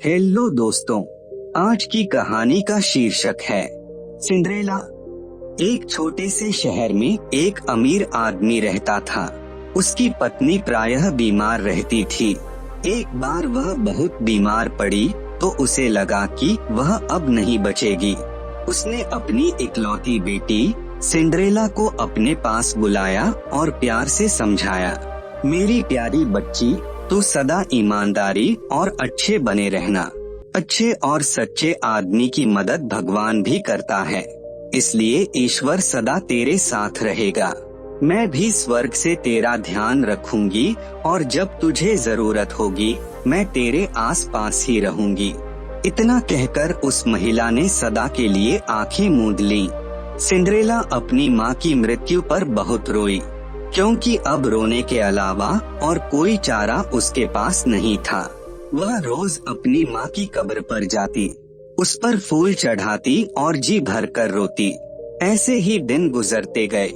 Hello दोस्तों, आज की कहानी का शीर्षक है सिंड्रेला। एक छोटे से शहर में एक अमीर आदमी रहता था। उसकी पत्नी प्रायः बीमार रहती थी। एक बार वह बहुत बीमार पड़ी तो उसे लगा कि वह अब नहीं बचेगी। उसने अपनी इकलौती बेटी सिंड्रेला को अपने पास बुलाया और प्यार से समझाया, मेरी प्यारी बच्ची, तू सदा ईमानदारी और अच्छे बने रहना। अच्छे और सच्चे आदमी की मदद भगवान भी करता है, इसलिए ईश्वर सदा तेरे साथ रहेगा। मैं भी स्वर्ग से तेरा ध्यान रखूंगी और जब तुझे जरूरत होगी मैं तेरे आसपास ही रहूंगी। इतना कहकर उस महिला ने सदा के लिए आंखें मूंद लीं। सिंड्रेला अपनी माँ की मृत्यु पर बहुत रोई, क्योंकि अब रोने के अलावा और कोई चारा उसके पास नहीं था। वह रोज अपनी माँ की कब्र पर जाती, उस पर फूल चढ़ाती और जी भरकर रोती। ऐसे ही दिन गुजरते गए।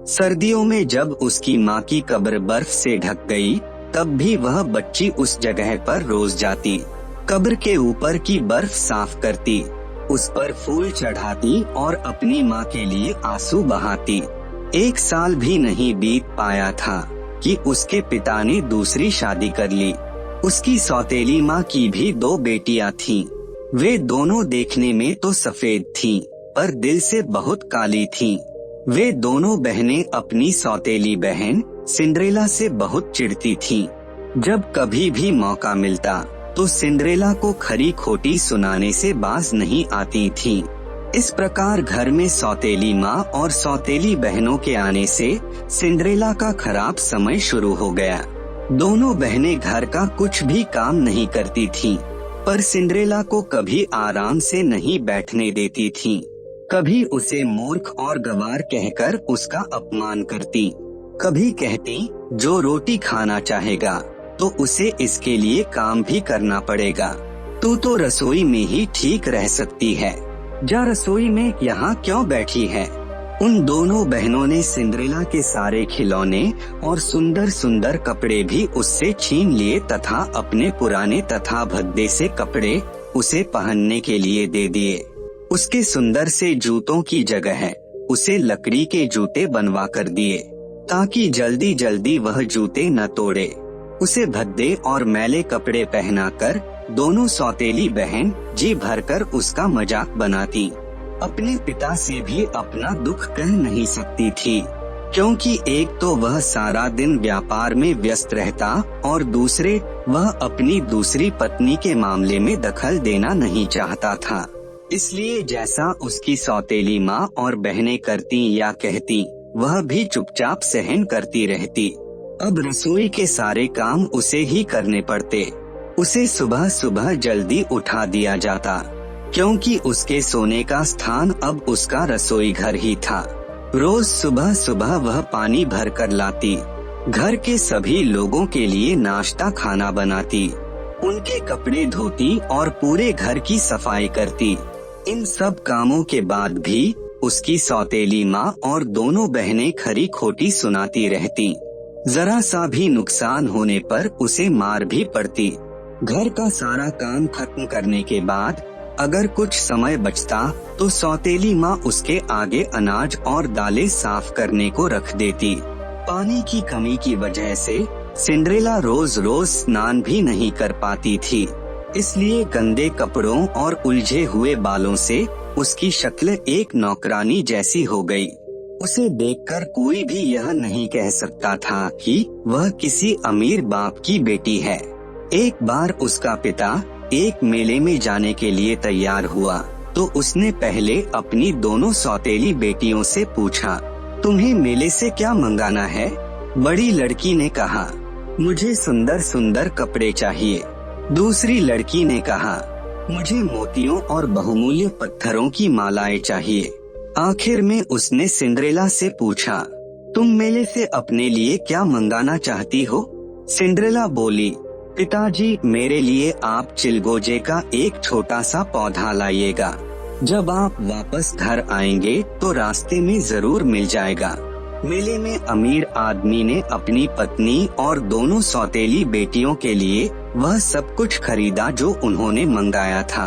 सर्दियों में जब उसकी माँ की कब्र बर्फ से ढक गई, तब भी वह बच्ची उस जगह पर रोज जाती, कब्र के ऊपर की बर्फ साफ करती, उस पर फूल चढ़ाती और अपनी माँ के लिए आंसू बहाती। एक साल भी नहीं बीत पाया था कि उसके पिता ने दूसरी शादी कर ली। उसकी सौतेली माँ की भी 2 बेटियां थीं। वे दोनों देखने में तो सफेद थीं, पर दिल से बहुत काली थीं। वे दोनों बहनें अपनी सौतेली बहन सिंड्रेला से बहुत चिढ़ती थीं। जब कभी भी मौका मिलता तो सिंड्रेला को खरी खोटी सुनाने से बाज नहीं आती थीं। इस प्रकार घर में सौतेली माँ और सौतेली बहनों के आने से सिंड्रेला का खराब समय शुरू हो गया। दोनों बहनें घर का कुछ भी काम नहीं करती थीं, पर सिंड्रेला को कभी आराम से नहीं बैठने देती थीं। कभी उसे मूर्ख और गंवार कहकर उसका अपमान करती, कभी कहती जो रोटी खाना चाहेगा तो उसे इसके लिए काम भी करना पड़ेगा। तू तो रसोई में ही ठीक रह सकती है, जा रसोई में यहाँ क्यों बैठी है। उन दोनों बहनों ने सिंड्रेला के सारे खिलौने और सुंदर सुंदर कपड़े भी उससे छीन लिए तथा अपने पुराने तथा भद्दे से कपड़े उसे पहनने के लिए दे दिए। उसके सुंदर से जूतों की जगह उसे लकड़ी के जूते बनवा कर दिए, ताकि जल्दी जल्दी वह जूते न तोड़े। उसे भद्दे और मैले कपड़े पहनाकर दोनों सौतेली बहन जी भरकर उसका मजाक बनाती। अपने पिता से भी अपना दुख कह नहीं सकती थी, क्योंकि एक तो वह सारा दिन व्यापार में व्यस्त रहता और दूसरे वह अपनी दूसरी पत्नी के मामले में दखल देना नहीं चाहता था। इसलिए जैसा उसकी सौतेली माँ और बहनें करती या कहती, वह भी चुपचाप सहन करती रहती। अब रसोई के सारे काम उसे ही करने पड़ते। उसे सुबह सुबह जल्दी उठा दिया जाता, क्योंकि उसके सोने का स्थान अब उसका रसोई घर ही था। रोज सुबह सुबह वह पानी भर कर लाती, घर के सभी लोगों के लिए नाश्ता खाना बनाती, उनके कपड़े धोती और पूरे घर की सफाई करती। इन सब कामों के बाद भी उसकी सौतेली माँ और दोनों बहनें खरी खोटी सुनाती रहती। जरा सा भी नुकसान होने पर उसे मार भी पड़ती। घर का सारा काम खत्म करने के बाद अगर कुछ समय बचता तो सौतेली माँ उसके आगे अनाज और दालें साफ करने को रख देती। पानी की कमी की वजह से सिंड्रेला रोज रोज स्नान भी नहीं कर पाती थी, इसलिए गंदे कपड़ों और उलझे हुए बालों से उसकी शक्ल एक नौकरानी जैसी हो गई। उसे देखकर कोई भी यह नहीं कह सकता था कि वह किसी अमीर बाप की बेटी है। एक बार उसका पिता एक मेले में जाने के लिए तैयार हुआ तो उसने पहले अपनी दोनों सौतेली बेटियों से पूछा, तुम्हें मेले से क्या मंगाना है। बड़ी लड़की ने कहा, मुझे सुंदर सुंदर कपड़े चाहिए। दूसरी लड़की ने कहा, मुझे मोतियों और बहुमूल्य पत्थरों की मालाएं चाहिए। आखिर में उसने सिंड्रेला से पूछा, तुम मेले से अपने लिए क्या मंगाना चाहती हो। सिंड्रेला बोली, पिताजी, मेरे लिए आप चिलगोजे का एक छोटा सा पौधा लाइएगा। जब आप वापस घर आएंगे तो रास्ते में जरूर मिल जाएगा। मेले में अमीर आदमी ने अपनी पत्नी और दोनों सौतेली बेटियों के लिए वह सब कुछ खरीदा जो उन्होंने मंगाया था,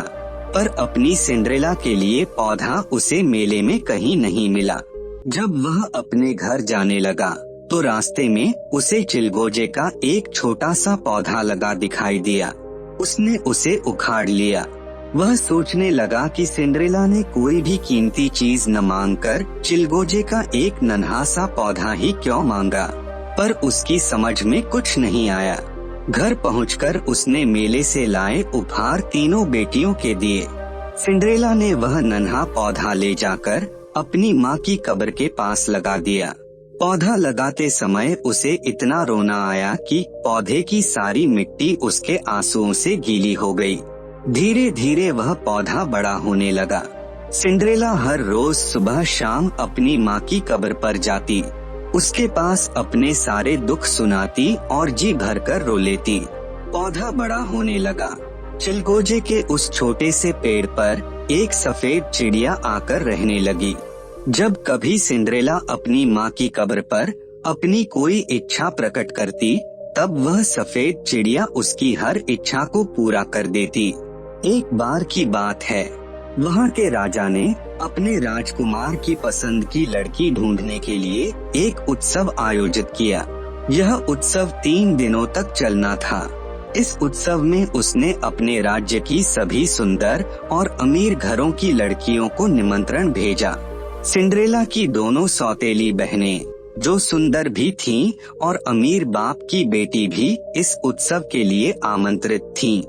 पर अपनी सिंड्रेला के लिए पौधा उसे मेले में कहीं नहीं मिला। जब वह अपने घर जाने लगा तो रास्ते में उसे चिलगोजे का एक छोटा सा पौधा लगा दिखाई दिया। उसने उसे उखाड़ लिया। वह सोचने लगा कि सिंड्रेला ने कोई भी कीमती चीज न मांगकर चिलगोजे का एक नन्हा सा पौधा ही क्यों मांगा, पर उसकी समझ में कुछ नहीं आया। घर पहुंचकर उसने मेले से लाए उपहार तीनों बेटियों के दिए। सिंड्रेला ने वह नन्हा पौधा ले जाकर अपनी माँ की कब्र के पास लगा दिया। पौधा लगाते समय उसे इतना रोना आया कि पौधे की सारी मिट्टी उसके आंसुओं से गीली हो गई। धीरे धीरे वह पौधा बड़ा होने लगा। सिंड्रेला हर रोज सुबह शाम अपनी माँ की कब्र पर जाती, उसके पास अपने सारे दुख सुनाती और जी भरकर रो लेती। पौधा बड़ा होने लगा। चिलगोजे के उस छोटे से पेड़ पर एक सफेद चिड़िया आकर रहने लगी। जब कभी सिंड्रेला अपनी माँ की कब्र पर अपनी कोई इच्छा प्रकट करती, तब वह सफेद चिड़िया उसकी हर इच्छा को पूरा कर देती। एक बार की बात है, वहाँ के राजा ने अपने राजकुमार की पसंद की लड़की ढूंढने के लिए एक उत्सव आयोजित किया। यह उत्सव 3 दिनों तक चलना था। इस उत्सव में उसने अपने राज्य की सभी सुंदर और अमीर घरों की लड़कियों को निमंत्रण भेजा। सिंड्रेला की दोनों सौतेली बहनें, जो सुंदर भी थीं और अमीर बाप की बेटी भी इस उत्सव के लिए आमंत्रित थीं।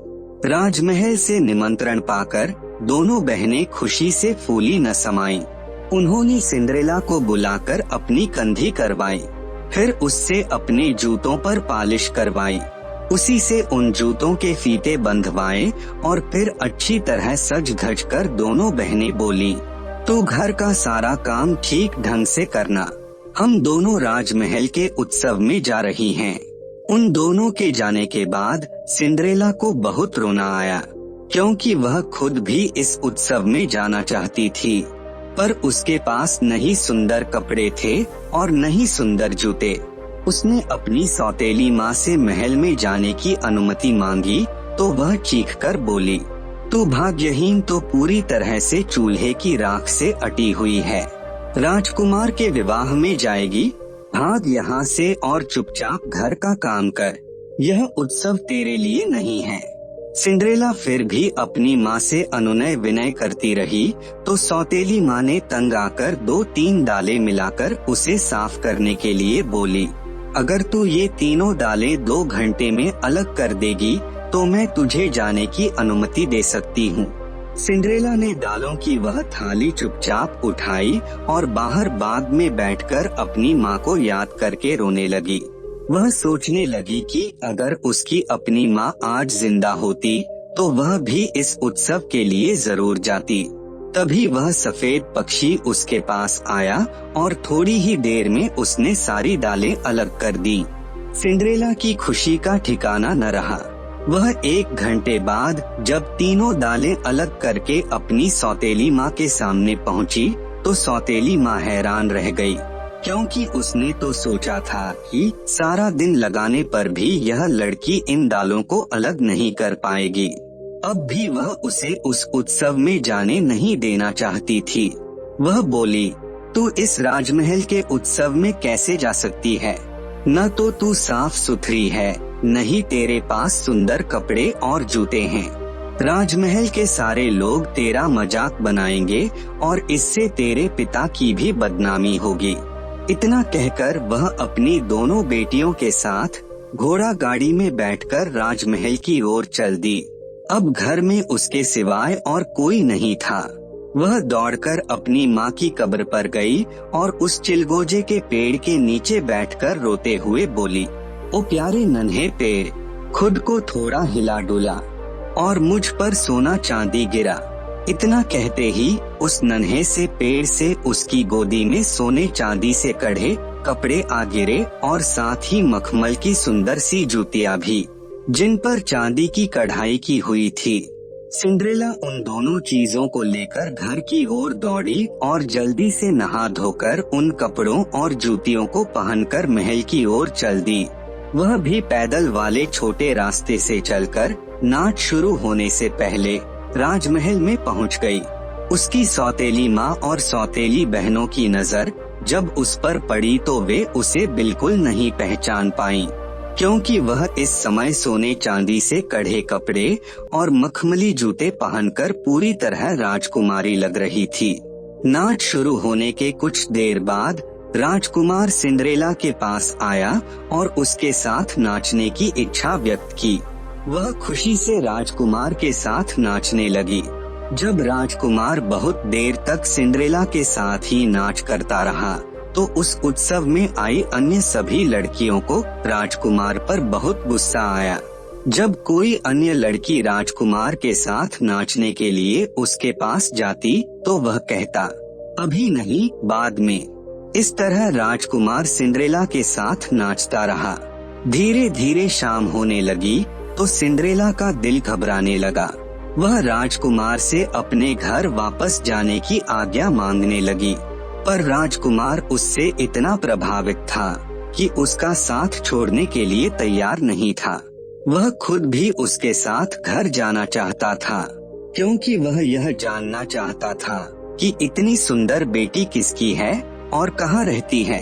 राजमहल से निमंत्रण पाकर दोनों बहनें खुशी से फूली न समाईं। उन्होंने सिंड्रेला को बुलाकर अपनी कंधी करवाई, फिर उससे अपने जूतों पर पालिश करवाई, उसी से उन जूतों के फीते बंधवाए और फिर अच्छी तरह सज धज कर दोनों बहनें बोली, तो घर का सारा काम ठीक ढंग से करना, हम दोनों राजमहल के उत्सव में जा रही हैं। उन दोनों के जाने के बाद सिंड्रेला को बहुत रोना आया, क्योंकि वह खुद भी इस उत्सव में जाना चाहती थी, पर उसके पास न ही सुंदर कपड़े थे और न ही सुंदर जूते। उसने अपनी सौतेली माँ से महल में जाने की अनुमति मांगी तो वह चीखकर बोली, तू भाग्यहीन तो पूरी तरह से चूल्हे की राख से अटी हुई है। राजकुमार के विवाह में जाएगी, भाग यहाँ से और चुपचाप घर का काम कर, यह उत्सव तेरे लिए नहीं है। सिंड्रेला फिर भी अपनी माँ से अनुनय विनय करती रही तो सौतेली माँ ने तंग आकर 2-3 दालें मिलाकर उसे साफ करने के लिए बोली, अगर तू ये तीनों दालें 2 घंटे में अलग कर देगी तो मैं तुझे जाने की अनुमति दे सकती हूँ। सिंड्रेला ने दालों की वह थाली चुपचाप उठाई और बाहर बाग में बैठकर अपनी माँ को याद करके रोने लगी। वह सोचने लगी कि अगर उसकी अपनी माँ आज जिंदा होती तो वह भी इस उत्सव के लिए जरूर जाती। तभी वह सफेद पक्षी उसके पास आया और थोड़ी ही देर में उसने सारी दालें अलग कर दी। सिंड्रेला की खुशी का ठिकाना न रहा। वह 1 घंटे बाद जब तीनों दालें अलग करके अपनी सौतेली माँ के सामने पहुँची तो सौतेली माँ हैरान रह गई, क्योंकि उसने तो सोचा था कि सारा दिन लगाने पर भी यह लड़की इन दालों को अलग नहीं कर पाएगी। अब भी वह उसे उस उत्सव में जाने नहीं देना चाहती थी। वह बोली, तू इस राजमहल के उत्सव में कैसे जा सकती है? न तो तू साफ सुथरी है, न ही तेरे पास सुंदर कपड़े और जूते हैं। राजमहल के सारे लोग तेरा मजाक बनाएंगे और इससे तेरे पिता की भी बदनामी होगी। इतना कहकर वह अपनी दोनों बेटियों के साथ घोड़ा गाड़ी में बैठकर राजमहल की ओर चल दी। अब घर में उसके सिवाय और कोई नहीं था। वह दौड़कर अपनी माँ की कब्र पर गई और उस चिलगोजे के पेड़ के नीचे बैठकर रोते हुए बोली, ओ प्यारे नन्हे पेड़, खुद को थोड़ा हिला डुला और मुझ पर सोना चांदी गिरा। इतना कहते ही उस नन्हे से पेड़ से उसकी गोदी में सोने चांदी से कढ़े कपड़े आ गिरे और साथ ही मखमल की सुंदर सी जूतियाँ भी, जिन पर चांदी की कढ़ाई की हुई थी। सिंड्रेला उन दोनों चीजों को लेकर घर की ओर दौड़ी और जल्दी से नहा धोकर उन कपड़ों और जूतियों को पहनकर महल की ओर चल दी। वह भी पैदल वाले छोटे रास्ते से चलकर नाच शुरू होने से पहले राजमहल में पहुंच गई। उसकी सौतेली माँ और सौतेली बहनों की नजर जब उस पर पड़ी तो वे उसे बिल्कुल नहीं पहचान पाईं, क्योंकि वह इस समय सोने चांदी से कढ़े कपड़े और मखमली जूते पहनकर पूरी तरह राजकुमारी लग रही थी। नाच शुरू होने के कुछ देर बाद राजकुमार सिंड्रेला के पास आया और उसके साथ नाचने की इच्छा व्यक्त की। वह खुशी से राजकुमार के साथ नाचने लगी। जब राजकुमार बहुत देर तक सिंड्रेला के साथ ही नाच करता रहा तो उस उत्सव में आई अन्य सभी लड़कियों को राजकुमार पर बहुत गुस्सा आया। जब कोई अन्य लड़की राजकुमार के साथ नाचने के लिए उसके पास जाती तो वह कहता, अभी नहीं, बाद में। इस तरह राजकुमार सिंड्रेला के साथ नाचता रहा। धीरे धीरे शाम होने लगी तो सिंड्रेला का दिल घबराने लगा। वह राजकुमार से अपने घर वापस जाने की आज्ञा मांगने लगी, पर राजकुमार उससे इतना प्रभावित था कि उसका साथ छोड़ने के लिए तैयार नहीं था। वह खुद भी उसके साथ घर जाना चाहता था, क्योंकि वह यह जानना चाहता था कि इतनी सुंदर बेटी किसकी है और कहाँ रहती है।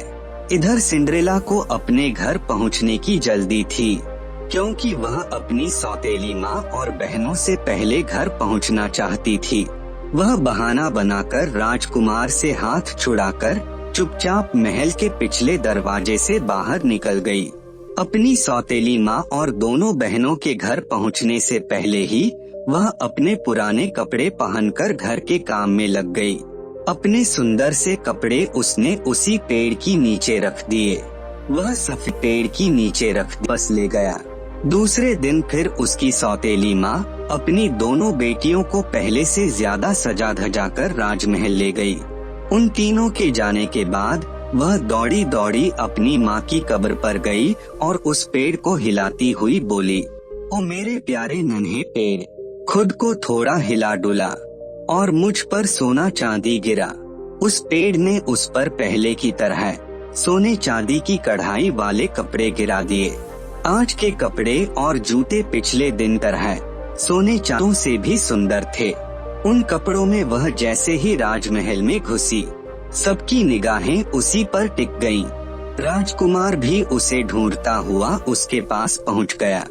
इधर सिंड्रेला को अपने घर पहुँचने की जल्दी थी, क्योंकि वह अपनी सौतेली माँ और बहनों से पहले घर पहुँचना चाहती थी। वह बहाना बनाकर राजकुमार से हाथ छुड़ाकर चुपचाप महल के पिछले दरवाजे से बाहर निकल गई। अपनी सौतेली माँ और दोनों बहनों के घर पहुँचने से पहले ही वह अपने पुराने कपड़े पहनकर घर के काम में लग गई। अपने सुंदर से कपड़े उसने उसी पेड़ की नीचे रख दिए। वह सफेद पेड़ की नीचे रख बस ले गया। दूसरे दिन फिर उसकी सौतेली माँ अपनी दोनों बेटियों को पहले से ज्यादा सजा धजा कर राजमहल ले गई। उन तीनों के जाने के बाद वह दौड़ी दौड़ी अपनी माँ की कब्र पर गई और उस पेड़ को हिलाती हुई बोली, ओ मेरे प्यारे नन्हे पेड़, खुद को थोड़ा हिला डुला और मुझ पर सोना चांदी गिरा। उस पेड़ ने उस पर पहले की तरह सोने चांदी की कढ़ाई वाले कपड़े गिरा दिए। आज के कपड़े और जूते पिछले दिन तरह सोने चांदों से भी सुंदर थे। उन कपड़ों में वह जैसे ही राजमहल में घुसी, सबकी निगाहें उसी पर टिक गईं। राजकुमार भी उसे ढूंढता हुआ उसके पास पहुंच गया।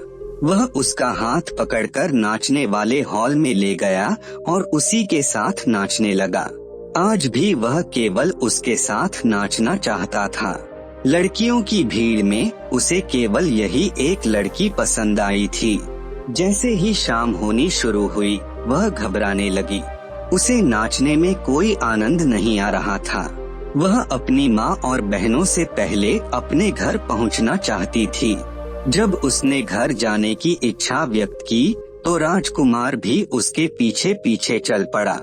वह उसका हाथ पकड़कर नाचने वाले हॉल में ले गया और उसी के साथ नाचने लगा। आज भी वह केवल उसके साथ नाचना चाहता था। लड़कियों की भीड़ में उसे केवल यही एक लड़की पसंद आई थी। जैसे ही शाम होनी शुरू हुई वह घबराने लगी। उसे नाचने में कोई आनंद नहीं आ रहा था। वह अपनी माँ और बहनों से पहले अपने घर पहुँचना चाहती थी। जब उसने घर जाने की इच्छा व्यक्त की तो राजकुमार भी उसके पीछे पीछे चल पड़ा।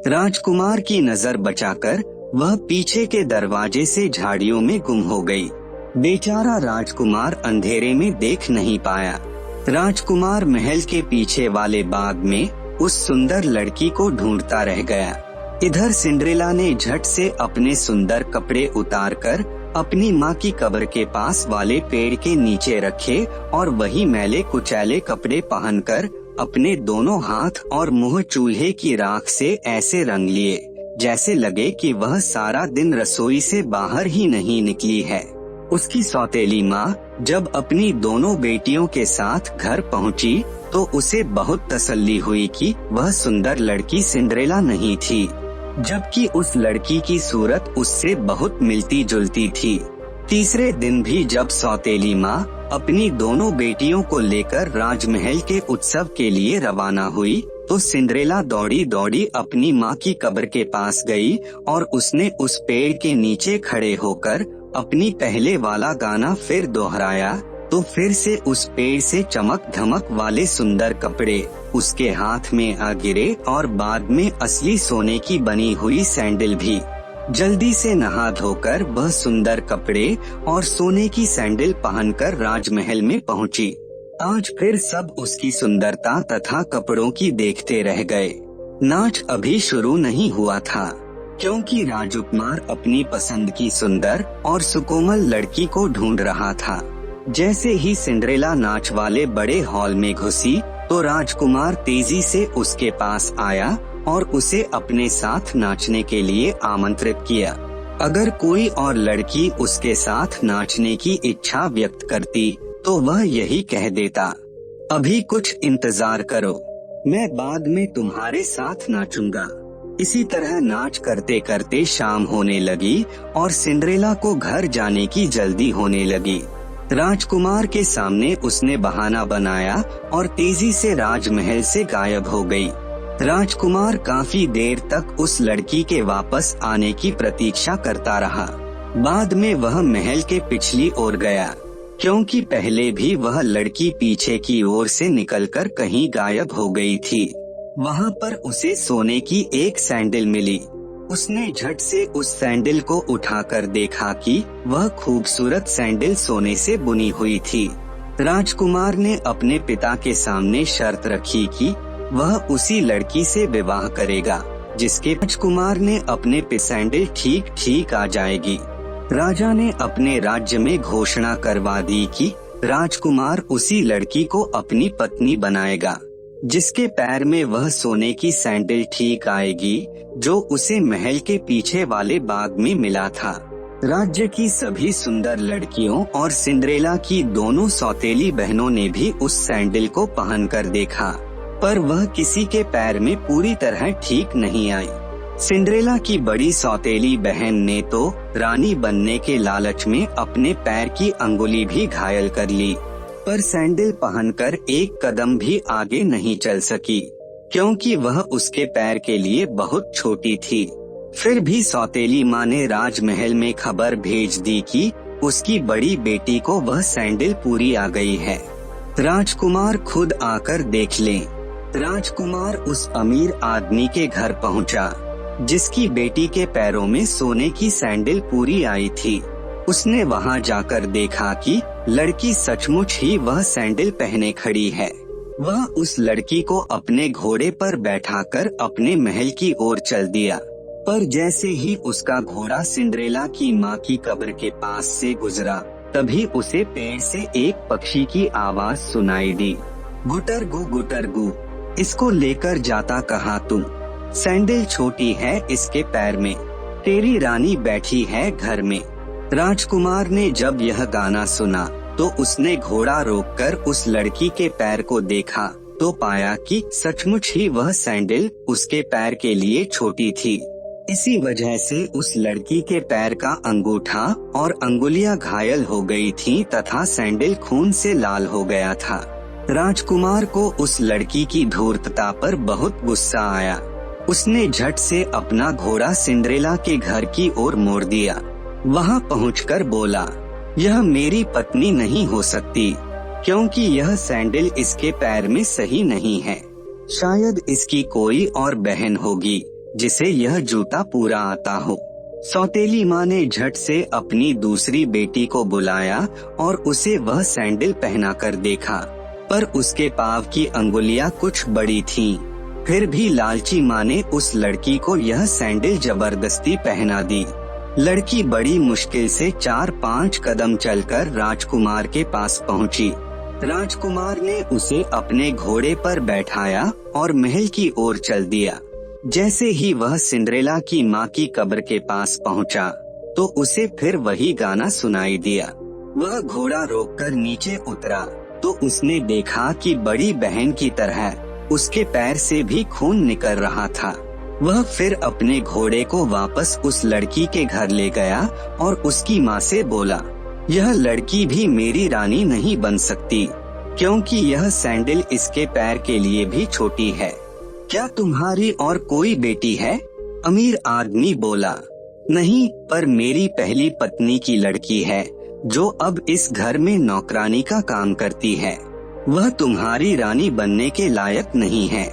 राजकुमार की नजर बचाकर वह पीछे के दरवाजे से झाड़ियों में गुम हो गई। बेचारा राजकुमार अंधेरे में देख नहीं पाया। राजकुमार महल के पीछे वाले बाग में उस सुंदर लड़की को ढूंढता रह गया। इधर सिंड्रेला ने झट से अपने सुंदर कपड़े उतारकर अपनी माँ की कब्र के पास वाले पेड़ के नीचे रखे और वही मैले कुचैले कपड़े पहनकर अपने दोनों हाथ और मुंह चूल्हे की राख से ऐसे रंग लिए जैसे लगे कि वह सारा दिन रसोई से बाहर ही नहीं निकली है। उसकी सौतेली माँ जब अपनी दोनों बेटियों के साथ घर पहुँची तो उसे बहुत तसल्ली हुई कि वह सुंदर लड़की सिंड्रेला नहीं थी, जबकि उस लड़की की सूरत उससे बहुत मिलती जुलती थी। तीसरे दिन भी जब सौतेली माँ अपनी दोनों बेटियों को लेकर राजमहल के उत्सव के लिए रवाना हुई तो सिंड्रेला दौड़ी दौड़ी अपनी माँ की कब्र के पास गई और उसने उस पेड़ के नीचे खड़े होकर अपनी पहले वाला गाना फिर दोहराया तो फिर से उस पेड़ से चमक धमक वाले सुंदर कपड़े उसके हाथ में आ गिरे और बाद में असली सोने की बनी हुई सैंडल भी। जल्दी से नहा धोकर वह सुंदर कपड़े और सोने की सैंडल पहनकर राजमहल में पहुंची। आज फिर सब उसकी सुंदरता तथा कपड़ों की देखते रह गए। नाच अभी शुरू नहीं हुआ था, क्योंकि राजकुमार अपनी पसंद की सुंदर और सुकोमल लड़की को ढूंढ रहा था। जैसे ही सिंड्रेला नाच वाले बड़े हॉल में घुसी तो राजकुमार तेजी से उसके पास आया और उसे अपने साथ नाचने के लिए आमंत्रित किया। अगर कोई और लड़की उसके साथ नाचने की इच्छा व्यक्त करती तो वह यही कह देता, अभी कुछ इंतजार करो, मैं बाद में तुम्हारे साथ नाचूंगा। इसी तरह नाच करते करते शाम होने लगी और सिंड्रेला को घर जाने की जल्दी होने लगी। राजकुमार के सामने उसने बहाना बनाया और तेजी से राजमहल से गायब हो गई। राजकुमार काफी देर तक उस लड़की के वापस आने की प्रतीक्षा करता रहा। बाद में वह महल के पिछली ओर गया, क्योंकि पहले भी वह लड़की पीछे की ओर से निकलकर कहीं गायब हो गई थी। वहाँ पर उसे सोने की एक सैंडल मिली। उसने झट से उस सैंडल को उठाकर देखा कि वह खूबसूरत सैंडल सोने से बुनी हुई थी। राजकुमार ने अपने पिता के सामने शर्त रखी कि वह उसी लड़की से विवाह करेगा, जिसके राजकुमार ने अपने सैंडल ठीक ठीक आ जाएगी। राजा ने अपने राज्य में घोषणा करवा दी कि राजकुमार उसी लड़की को अपनी पत्नी बनाएगा, जिसके पैर में वह सोने की सैंडल ठीक आएगी, जो उसे महल के पीछे वाले बाग में मिला था। राज्य की सभी सुंदर लड़कियों और सिंड्रेला की दोनों सौतेली बहनों ने भी उस सैंडल को पहनकर देखा, पर वह किसी के पैर में पूरी तरह ठीक नहीं आई। सिंड्रेला की बड़ी सौतेली बहन ने तो रानी बनने के लालच में अपने पैर की अंगुली भी घायल कर ली, पर सैंडल पहनकर एक कदम भी आगे नहीं चल सकी, क्योंकि वह उसके पैर के लिए बहुत छोटी थी। फिर भी सौतेली माँ ने राजमहल में खबर भेज दी कि उसकी बड़ी बेटी को वह सैंडल पूरी आ गई है। राजकुमार खुद आकर देख ले। राजकुमार उस अमीर आदमी के घर पहुंचा, जिसकी बेटी के पैरों में सोने की सैंडल पूरी आई थी। उसने वहां जाकर देखा कि लड़की सचमुच ही वह सैंडल पहने खड़ी है। वह उस लड़की को अपने घोड़े पर बैठाकर अपने महल की ओर चल दिया, पर जैसे ही उसका घोड़ा सिंड्रेला की माँ की कब्र के पास से गुजरा, तभी उसे पेड़ से एक पक्षी की आवाज सुनाई दी, गुटर गु, इसको लेकर जाता कहाँ तुम? सैंडल छोटी है इसके पैर में, तेरी रानी बैठी है घर में। राजकुमार ने जब यह गाना सुना तो उसने घोड़ा रोककर उस लड़की के पैर को देखा तो पाया कि सचमुच ही वह सैंडल उसके पैर के लिए छोटी थी। इसी वजह से उस लड़की के पैर का अंगूठा और अंगुलियां घायल हो गई थीं तथा सैंडल खून से लाल हो गया था। राजकुमार को उस लड़की की धूर्तता पर बहुत गुस्सा आया। उसने झट से अपना घोड़ा सिंड्रेला के घर की ओर मोड़ दिया। वहां पहुंचकर बोला, यह मेरी पत्नी नहीं हो सकती, क्योंकि यह सैंडल इसके पैर में सही नहीं है। शायद इसकी कोई और बहन होगी जिसे यह जूता पूरा आता हो। सौतेली माँ ने झट से अपनी दूसरी बेटी को बुलाया और उसे वह सैंडल पहना कर देखा, पर उसके पाँव की अंगुलियां कुछ बड़ी थीं। फिर भी लालची माँ ने उस लड़की को यह सैंडल जबरदस्ती पहना दी। लड़की बड़ी मुश्किल से 4-5 कदम चलकर राजकुमार के पास पहुंची। राजकुमार ने उसे अपने घोड़े पर बैठाया और महल की ओर चल दिया। जैसे ही वह सिंड्रेला की माँ की कब्र के पास पहुंचा, तो उसे फिर वही गाना सुनाई दिया। वह घोड़ा रोककर नीचे उतरा तो उसने देखा कि बड़ी बहन की तरह उसके पैर से भी खून निकल रहा था। वह फिर अपने घोड़े को वापस उस लड़की के घर ले गया और उसकी माँ से बोला, यह लड़की भी मेरी रानी नहीं बन सकती, क्योंकि यह सैंडल इसके पैर के लिए भी छोटी है। क्या तुम्हारी और कोई बेटी है? अमीर आदमी बोला, नहीं, पर मेरी पहली पत्नी की लड़की है, जो अब इस घर में नौकरानी का काम करती है। वह तुम्हारी रानी बनने के लायक नहीं है।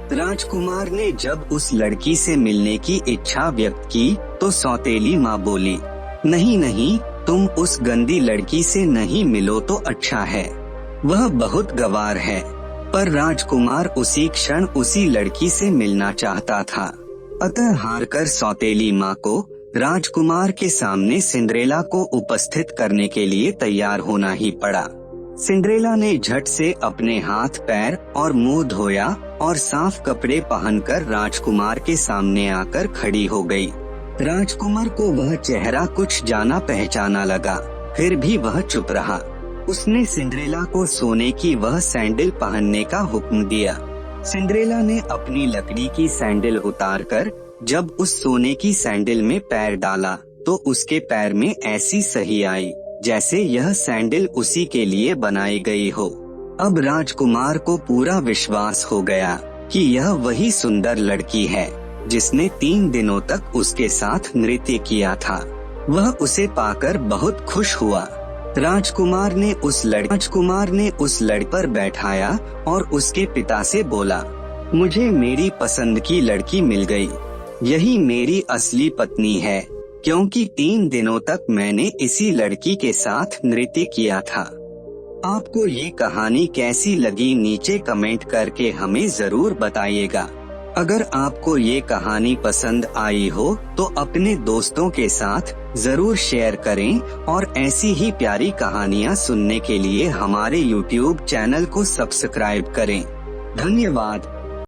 राजकुमार ने जब उस लड़की से मिलने की इच्छा व्यक्त की तो सौतेली माँ बोली, नहीं नहीं, तुम उस गंदी लड़की से नहीं मिलो तो अच्छा है। वह बहुत गंवार है, पर राजकुमार उसी क्षण उसी लड़की से मिलना चाहता था। अतः हारकर सौतेली माँ को राजकुमार के सामने सिंड्रेला को उपस्थित करने के लिए तैयार होना ही पड़ा। सिंड्रेला ने झट से अपने हाथ पैर और मुंह धोया और साफ कपड़े पहनकर राजकुमार के सामने आकर खड़ी हो गई। राजकुमार को वह चेहरा कुछ जाना पहचाना लगा, फिर भी वह चुप रहा। उसने सिंड्रेला को सोने की वह सैंडल पहनने का हुक्म दिया। सिंड्रेला ने अपनी लकड़ी की सैंडल उतारकर जब उस सोने की सैंडल में पैर डाला तो उसके पैर में ऐसी सही आई जैसे यह सैंडल उसी के लिए बनाई गई हो। अब राजकुमार को पूरा विश्वास हो गया कि यह वही सुंदर लड़की है जिसने 3 दिनों तक उसके साथ नृत्य किया था। वह उसे पाकर बहुत खुश हुआ। राजकुमार ने उस लड़की पर बैठाया और उसके पिता से बोला, मुझे मेरी पसंद की लड़की मिल गई। यही मेरी असली पत्नी है, क्योंकि 3 दिनों तक मैंने इसी लड़की के साथ नृत्य किया था। आपको ये कहानी कैसी लगी नीचे कमेंट करके हमें जरूर बताइएगा। अगर आपको ये कहानी पसंद आई हो तो अपने दोस्तों के साथ जरूर शेयर करें और ऐसी ही प्यारी कहानियाँ सुनने के लिए हमारे YouTube चैनल को सब्सक्राइब करें। धन्यवाद।